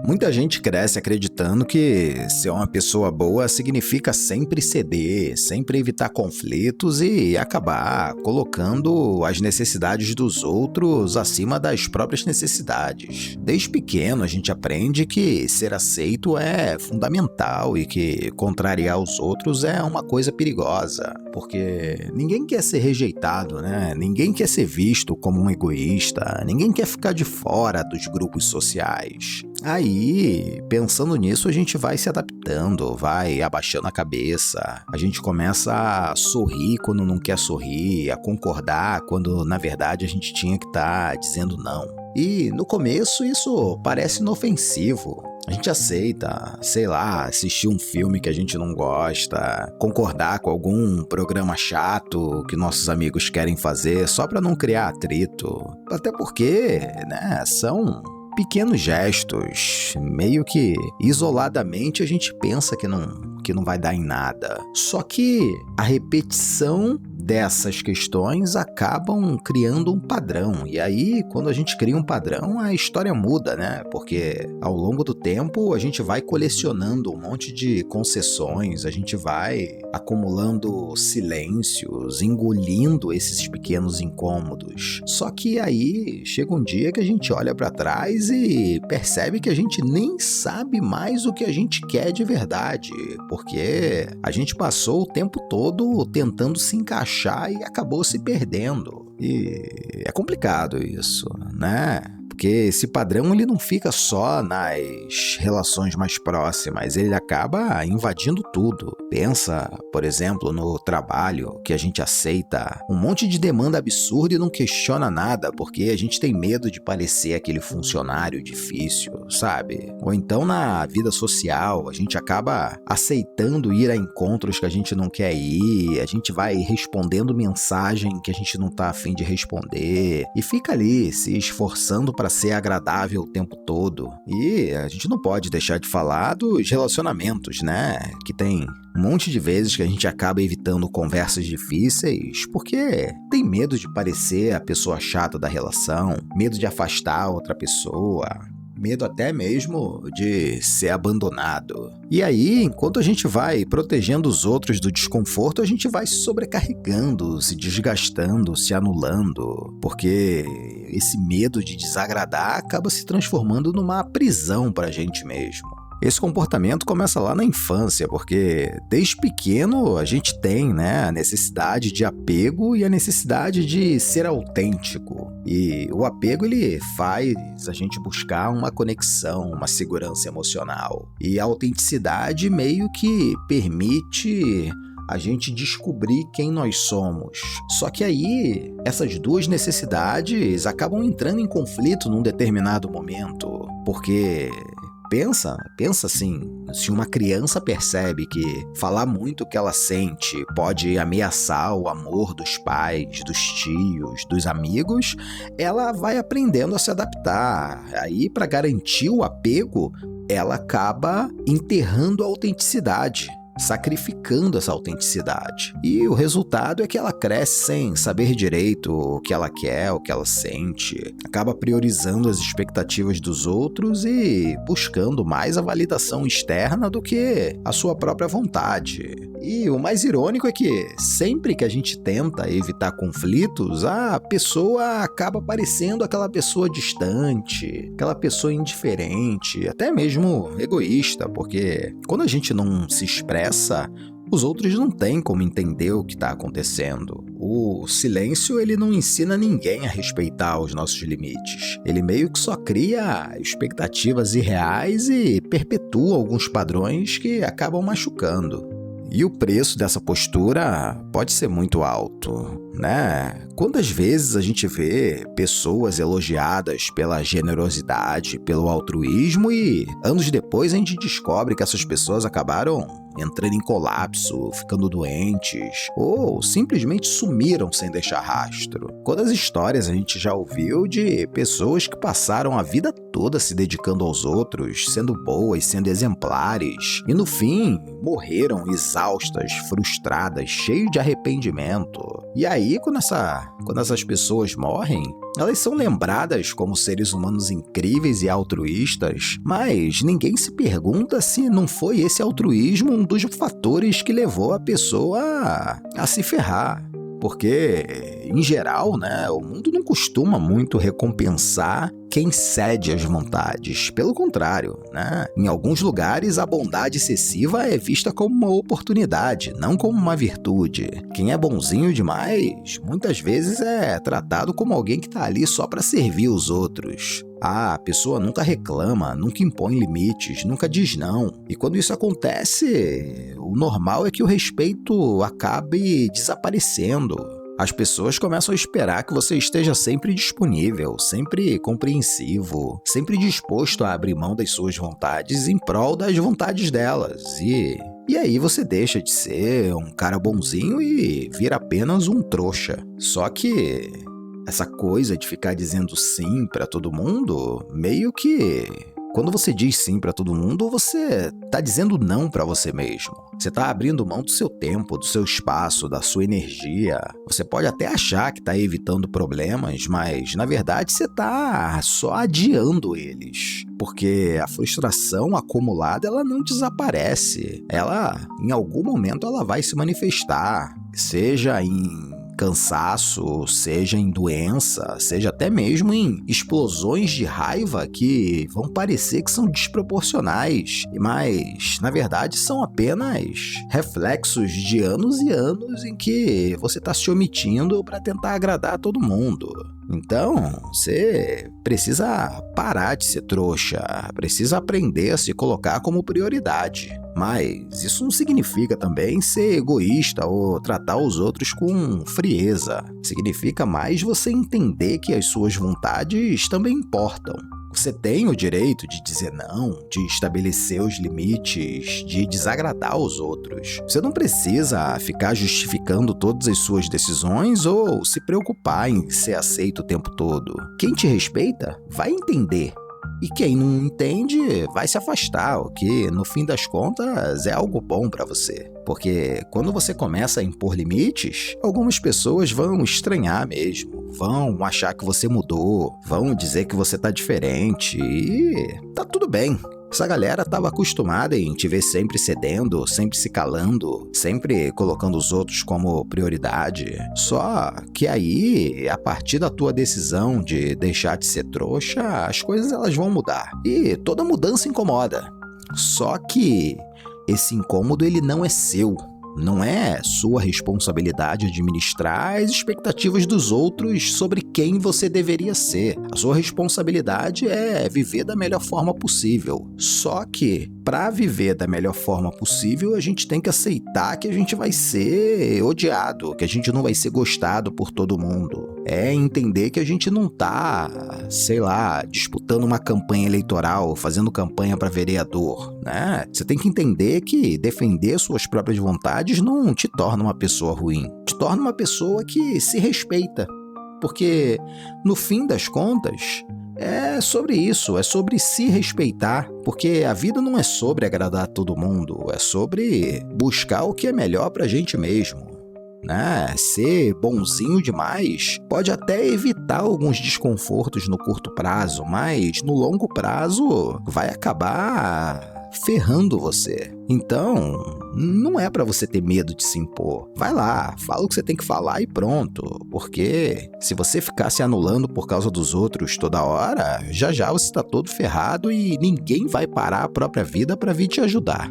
Muita gente cresce acreditando que ser uma pessoa boa significa sempre ceder, sempre evitar conflitos e acabar colocando as necessidades dos outros acima das próprias necessidades. Desde pequeno a gente aprende que ser aceito é fundamental e que contrariar os outros é uma coisa perigosa, porque ninguém quer ser rejeitado, né? Ninguém quer ser visto como um egoísta, ninguém quer ficar de fora dos grupos sociais. Aí, pensando nisso, a gente vai se adaptando, vai abaixando a cabeça, a gente começa a sorrir quando não quer sorrir, a concordar quando na verdade a gente tinha que estar dizendo não. E no começo isso parece inofensivo. A gente aceita, sei lá, assistir um filme que a gente não gosta, concordar com algum programa chato que nossos amigos querem fazer só para não criar atrito. Até porque, né, são pequenos gestos, meio que isoladamente a gente pensa que não vai dar em nada. Só que a repetição dessas questões acabam criando um padrão. E aí, quando a gente cria um padrão, a história muda, né? Porque ao longo do tempo a gente vai colecionando um monte de concessões, a gente vai acumulando silêncios, engolindo esses pequenos incômodos. Só que aí chega um dia que a gente olha pra trás e percebe que a gente nem sabe mais o que a gente quer de verdade, porque a gente passou o tempo todo tentando se encaixar e acabou se perdendo. E é complicado isso, né? Porque esse padrão ele não fica só nas relações mais próximas, ele acaba invadindo tudo. Pensa, por exemplo, no trabalho, que a gente aceita um monte de demanda absurda e não questiona nada, porque a gente tem medo de parecer aquele funcionário difícil, sabe? Ou então na vida social, a gente acaba aceitando ir a encontros que a gente não quer ir, a gente vai respondendo mensagem que a gente não tá afim de responder, e fica ali se esforçando para ser agradável o tempo todo. E a gente não pode deixar de falar dos relacionamentos, né? Que tem um monte de vezes que a gente acaba evitando conversas difíceis porque tem medo de parecer a pessoa chata da relação, medo de afastar a outra pessoa, medo até mesmo de ser abandonado. E aí, enquanto a gente vai protegendo os outros do desconforto, a gente vai se sobrecarregando, se desgastando, se anulando, porque esse medo de desagradar acaba se transformando numa prisão pra gente mesmo. Esse comportamento começa lá na infância, porque desde pequeno a gente tem, né, a necessidade de apego e a necessidade de ser autêntico. E o apego ele faz a gente buscar uma conexão, uma segurança emocional. E a autenticidade meio que permite a gente descobrir quem nós somos. Só que aí, essas duas necessidades acabam entrando em conflito num determinado momento, porque Pensa assim, se uma criança percebe que falar muito o que ela sente pode ameaçar o amor dos pais, dos tios, dos amigos, ela vai aprendendo a se adaptar. Aí, para garantir o apego, ela acaba enterrando a autenticidade, sacrificando essa autenticidade. E o resultado é que ela cresce sem saber direito o que ela quer, o que ela sente, acaba priorizando as expectativas dos outros e buscando mais a validação externa do que a sua própria vontade. E o mais irônico é que sempre que a gente tenta evitar conflitos, a pessoa acaba parecendo aquela pessoa distante, aquela pessoa indiferente, até mesmo egoísta, porque quando a gente não se expressa, os outros não têm como entender o que está acontecendo. O silêncio ele não ensina ninguém a respeitar os nossos limites. Ele meio que só cria expectativas irreais e perpetua alguns padrões que acabam machucando. E o preço dessa postura pode ser muito alto, né? Quantas vezes a gente vê pessoas elogiadas pela generosidade, pelo altruísmo e anos depois a gente descobre que essas pessoas acabaram entrando em colapso, ficando doentes ou simplesmente sumiram sem deixar rastro. Quantas histórias a gente já ouviu de pessoas que passaram a vida toda se dedicando aos outros, sendo boas, sendo exemplares e no fim morreram exaustas, frustradas, cheias de arrependimento. E aí, quando essas pessoas morrem, Elas são lembradas como seres humanos incríveis e altruístas, mas ninguém se pergunta se não foi esse altruísmo um dos fatores que levou a pessoa a se ferrar. Porque, em geral, né, o mundo não costuma muito recompensar quem cede às vontades. Pelo contrário, né? Em alguns lugares, a bondade excessiva é vista como uma oportunidade, não como uma virtude. Quem é bonzinho demais, muitas vezes é tratado como alguém que está ali só para servir os outros. A pessoa nunca reclama, nunca impõe limites, nunca diz não. E quando isso acontece, o normal é que o respeito acabe desaparecendo. As pessoas começam a esperar que você esteja sempre disponível, sempre compreensivo, sempre disposto a abrir mão das suas vontades em prol das vontades delas. E aí você deixa de ser um cara bonzinho e vira apenas um trouxa. Só que essa coisa de ficar dizendo sim pra todo mundo, meio que quando você diz sim pra todo mundo, você tá dizendo não pra você mesmo. Você tá abrindo mão do seu tempo, do seu espaço, da sua energia. Você pode até achar que tá evitando problemas, mas na verdade você tá só adiando eles. Porque a frustração acumulada, ela não desaparece. Ela, em algum momento, ela vai se manifestar. Seja em cansaço, seja em doença, seja até mesmo em explosões de raiva que vão parecer que são desproporcionais, mas na verdade são apenas reflexos de anos e anos em que você está se omitindo para tentar agradar todo mundo. Então, você precisa parar de ser trouxa, precisa aprender a se colocar como prioridade. Mas isso não significa também ser egoísta ou tratar os outros com frieza. Significa mais você entender que as suas vontades também importam. Você tem o direito de dizer não, de estabelecer os limites, de desagradar os outros. Você não precisa ficar justificando todas as suas decisões ou se preocupar em ser aceito o tempo todo. Quem te respeita vai entender. E quem não entende vai se afastar, o que, no fim das contas, é algo bom para você. Porque quando você começa a impor limites, algumas pessoas vão estranhar mesmo, vão achar que você mudou, vão dizer que você tá diferente e tá tudo bem. Essa galera estava acostumada em te ver sempre cedendo, sempre se calando, sempre colocando os outros como prioridade. Só que aí, a partir da tua decisão de deixar de ser trouxa, as coisas elas vão mudar. E toda mudança incomoda. Só que esse incômodo ele não é seu. Não é sua responsabilidade administrar as expectativas dos outros sobre quem você deveria ser. A sua responsabilidade é viver da melhor forma possível. Só que, para viver da melhor forma possível, a gente tem que aceitar que a gente vai ser odiado, que a gente não vai ser gostado por todo mundo. É entender que a gente não tá, sei lá, disputando uma campanha eleitoral, fazendo campanha para vereador, né? Você tem que entender que defender suas próprias vontades não te torna uma pessoa ruim, te torna uma pessoa que se respeita. Porque, no fim das contas, é sobre isso, é sobre se respeitar, porque a vida não é sobre agradar todo mundo, é sobre buscar o que é melhor pra gente mesmo. Né? Ser bonzinho demais pode até evitar alguns desconfortos no curto prazo, mas no longo prazo vai acabar ferrando você. Então, não é pra você ter medo de se impor. Vai lá, fala o que você tem que falar e pronto. Porque se você ficar se anulando por causa dos outros toda hora, já já você tá todo ferrado e ninguém vai parar a própria vida pra vir te ajudar.